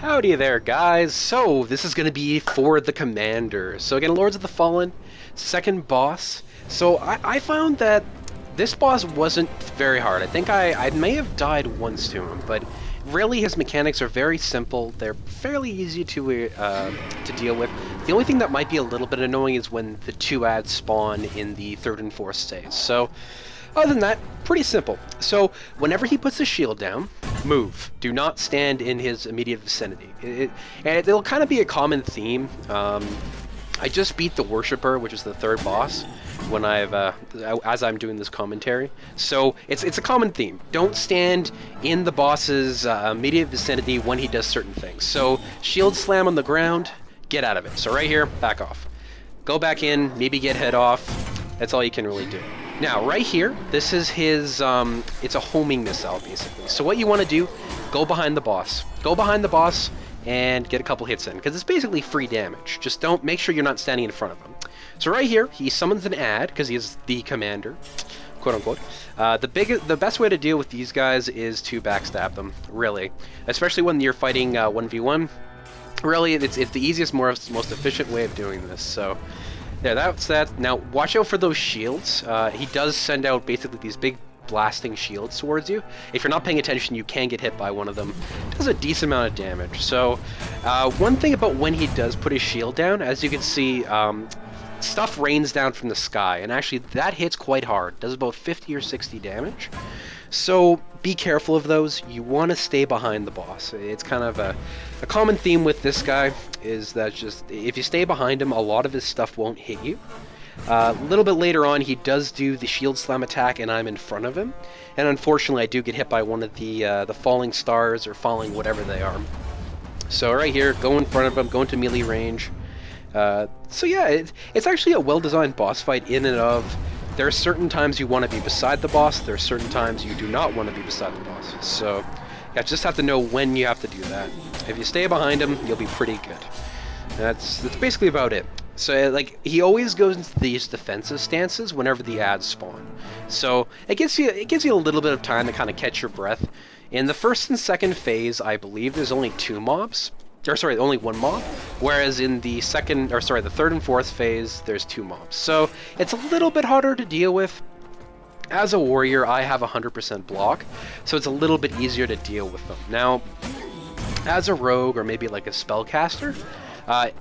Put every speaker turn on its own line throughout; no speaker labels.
Howdy there, guys. So, this is going to be for the Commander. So again, Lords of the Fallen, second boss. So, I found that this boss wasn't very hard. I think I may have died once to him, but really his mechanics are very simple. They're fairly easy to deal with. The only thing that might be a little bit annoying is when the two ads spawn in the third and fourth stage. So, other than that, pretty simple. So, whenever he puts his shield down, move. Do not stand in his immediate vicinity. And it'll kind of be a common theme. I just beat the Worshipper, which is the third boss, when as I'm doing this commentary. So it's a common theme. Don't stand in the boss's immediate vicinity when he does certain things. So shield slam on the ground, get out of it. So right here, back off. Go back in, maybe get hit off. That's all you can really do. Now, right here, this is his, it's a homing missile, basically. So what you want to do, go behind the boss. Go behind the boss and get a couple hits in, because it's basically free damage. Just don't, make sure you're not standing in front of him. So right here, he summons an ad, because he is the commander, quote-unquote. The best way to deal with these guys is to backstab them, really. Especially when you're fighting 1v1. Really, it's the easiest, most efficient way of doing this, so... Yeah, that's that. Now, watch out for those shields. He does send out basically these big blasting shields towards you. If you're not paying attention, you can get hit by one of them. It does a decent amount of damage. So, one thing about when he does put his shield down, as you can see, stuff rains down from the sky, and actually that hits quite hard. Does about 50 or 60 damage. So be careful of those. You want to stay behind the boss. It's kind of a common theme with this guy is that just if you stay behind him, a lot of his stuff won't hit you. A little bit later on, he does do the shield slam attack, and I'm in front of him. And unfortunately, I do get hit by one of the falling stars or falling whatever they are. So right here, go in front of him, go into melee range. So yeah, it's actually a well-designed boss fight in and of. There are certain times you want to be beside the boss, there are certain times you do not want to be beside the boss. So, yeah, just have to know when you have to do that. If you stay behind him, you'll be pretty good. That's basically about it. So, like, he always goes into these defensive stances whenever the ads spawn. So, it gives you a little bit of time to kind of catch your breath. In the first and second phase, I believe there's only only one mob, whereas in the third and fourth phase, there's two mobs. So it's a little bit harder to deal with. As a warrior, I have 100% block, so it's a little bit easier to deal with them. Now, as a rogue or maybe like a spellcaster,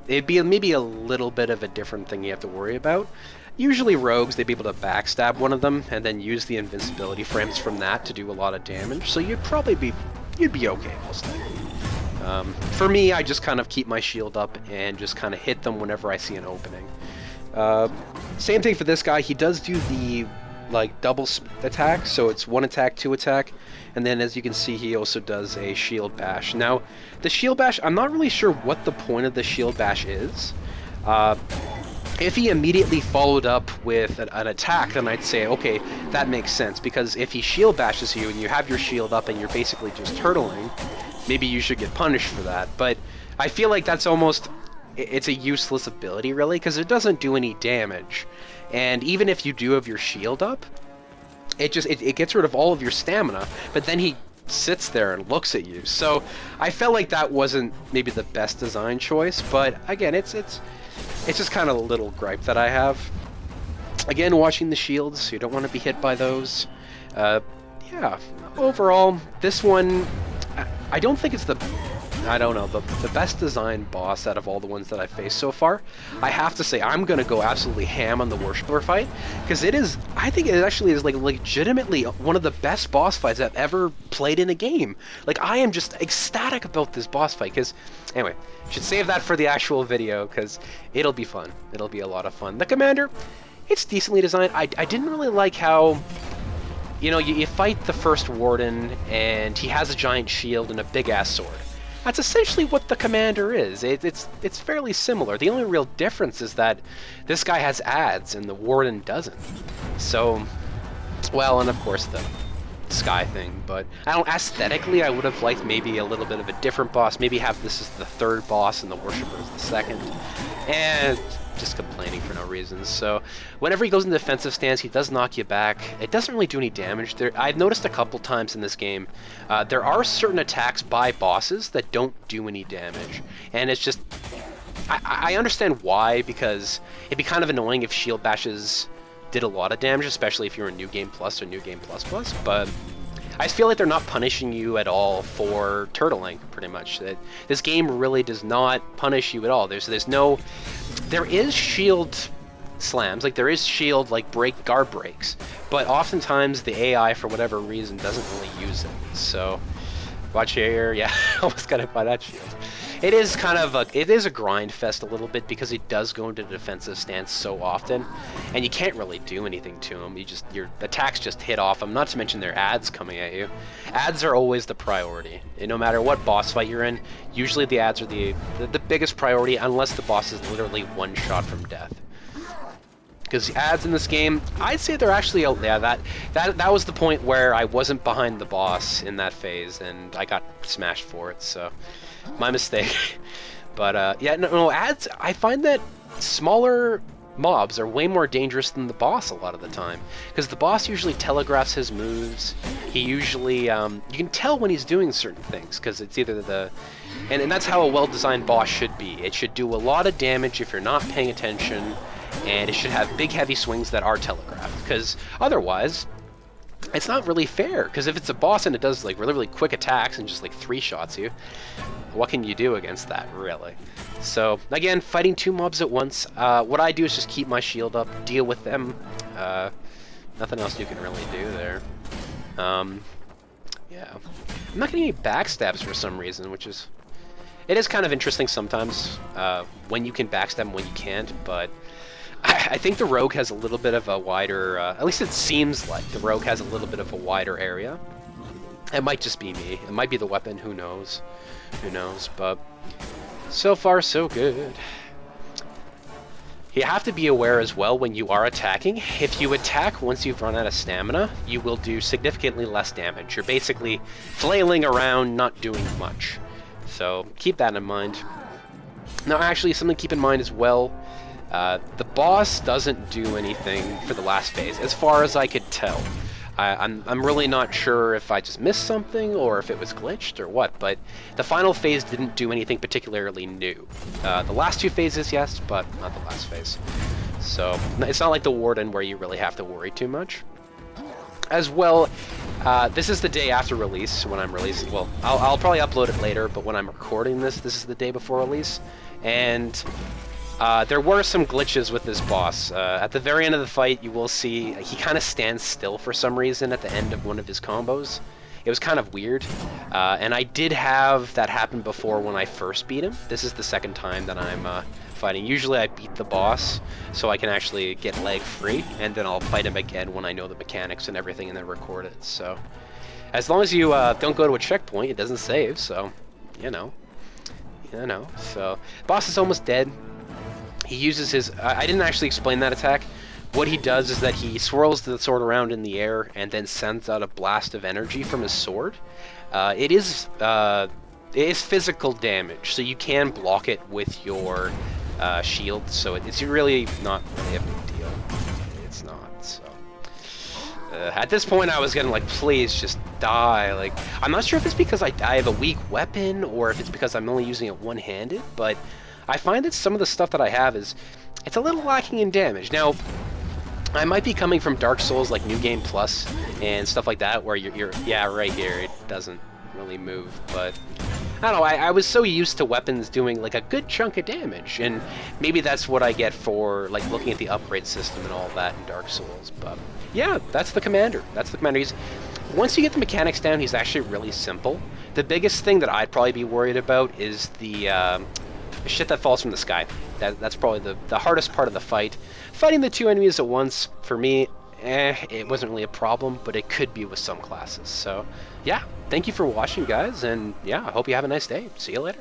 it'd be maybe a little bit of a different thing you have to worry about. Usually rogues, they'd be able to backstab one of them and then use the invincibility frames from that to do a lot of damage, so you'd be okay most likely. For me, I just kind of keep my shield up and just kind of hit them whenever I see an opening. Same thing for this guy. He does do the double attack, so it's one attack, two attack, and then as you can see, he also does a shield bash. Now, the shield bash, I'm not really sure what the point of the shield bash is. If he immediately followed up with an attack, then I'd say, okay, that makes sense, because if he shield bashes you and you have your shield up and you're basically just turtling, maybe you should get punished for that. But I feel like that's it's a useless ability, really, because it doesn't do any damage. And even if you do have your shield up, it gets rid of all of your stamina, but then he sits there and looks at you. So I felt like that wasn't maybe the best design choice, but again, it's just kind of a little gripe that I have. Again, watching the shields, you don't want to be hit by those. Yeah, overall, this one, I don't think it's the best designed boss out of all the ones that I've faced so far. I have to say, I'm gonna go absolutely ham on the Worshipper fight, because I think it actually is legitimately one of the best boss fights I've ever played in a game. Like, I am just ecstatic about this boss fight, because, anyway, should save that for the actual video, because it'll be fun. It'll be a lot of fun. The Commander, it's decently designed. I didn't really like how, you fight the first Warden, and he has a giant shield and a big-ass sword. That's essentially what the Commander is. It's fairly similar. The only real difference is that this guy has ads and the Warden doesn't. So, well, and of course sky thing, but I don't aesthetically I would have liked maybe a little bit of a different boss, maybe have this as the third boss and the Worshipper is the second, and just complaining for no reason. So whenever he goes in the defensive stance, he does knock you back. It doesn't really do any damage. I've noticed a couple times in this game, there are certain attacks by bosses that don't do any damage, and it's just, I understand why, because it'd be kind of annoying if shield bashes did a lot of damage, especially if you're in New Game Plus or New Game Plus Plus, but I feel like they're not punishing you at all for turtling, pretty much. This game really does not punish you at all. There's no... There is shield slams, like there is shield, like guard breaks, but oftentimes the AI, for whatever reason, doesn't really use it. So, watch here, yeah, almost got hit by that shield. It is kind of a grind fest a little bit because he does go into the defensive stance so often, and you can't really do anything to him. Your attacks just hit off him. Not to mention their ads coming at you. Ads are always the priority. And no matter what boss fight you're in, usually the ads are the biggest priority, unless the boss is literally one shot from death. Because the ads in this game, I'd say they're actually, yeah, that was the point where I wasn't behind the boss in that phase, and I got smashed for it. So. My mistake. But yeah, no, ads, I find that smaller mobs are way more dangerous than the boss a lot of the time, because the boss usually telegraphs his moves. He usually, you can tell when he's doing certain things, because it's either and that's how a well-designed boss should be. It should do a lot of damage if you're not paying attention, and it should have big heavy swings that are telegraphed, because otherwise it's not really fair. Because if it's a boss and it does like really quick attacks and just like 3-shots you, what can you do against that, really? So again, fighting 2 mobs at once. What I do is just keep my shield up, deal with them. Nothing else you can really do there. Yeah, I'm not getting any backstabs for some reason, which is, it is kind of interesting sometimes when you can backstab and when you can't. But I think the rogue has a little bit of a wider, at least it seems like the rogue has a little bit of a wider area. It might just be me. It might be the weapon, who knows? Who knows? But so far, so good. You have to be aware as well when you are attacking. If you attack once you've run out of stamina, you will do significantly less damage. You're basically flailing around, not doing much. So keep that in mind. Now, actually, something to keep in mind as well. The boss doesn't do anything for the last phase, as far as I could tell. I'm really not sure if I just missed something or if it was glitched or what, but the final phase didn't do anything particularly new. The last 2 phases, yes, but not the last phase. So it's not like the Warden where you really have to worry too much. As well, this is the day after release when I'm releasing. Well, I'll probably upload it later, but when I'm recording this is the day before release, and there were some glitches with this boss. At the very end of the fight, you will see he kind of stands still for some reason at the end of one of his combos. It was kind of weird, and I did have that happen before when I first beat him. This is the second time that I'm fighting. Usually I beat the boss so I can actually get leg free, and then I'll fight him again when I know the mechanics and everything and then record it. So as long as you don't go to a checkpoint, it doesn't save, so you know. So boss is almost dead. He uses his, I didn't actually explain that attack. What he does is that he swirls the sword around in the air and then sends out a blast of energy from his sword. It is physical damage, so you can block it with your shield, so it's really not really a big deal. It's not, so. At this point I was getting like, please just die. Like, I'm not sure if it's because I have a weak weapon or if it's because I'm only using it one-handed, but I find that some of the stuff that I have it's a little lacking in damage. Now, I might be coming from Dark Souls like New Game Plus and stuff like that, where you're yeah, right here, it doesn't really move, but I don't know, I was so used to weapons doing like a good chunk of damage, and maybe that's what I get for like looking at the upgrade system and all that in Dark Souls. But yeah, that's the Commander. Once you get the mechanics down, he's actually really simple. The biggest thing that I'd probably be worried about is the shit that falls from the sky. That's probably the hardest part of the fight. Fighting the 2 enemies at once, for me, it wasn't really a problem, but it could be with some classes. So yeah, thank you for watching, guys, and yeah, I hope you have a nice day. See you later.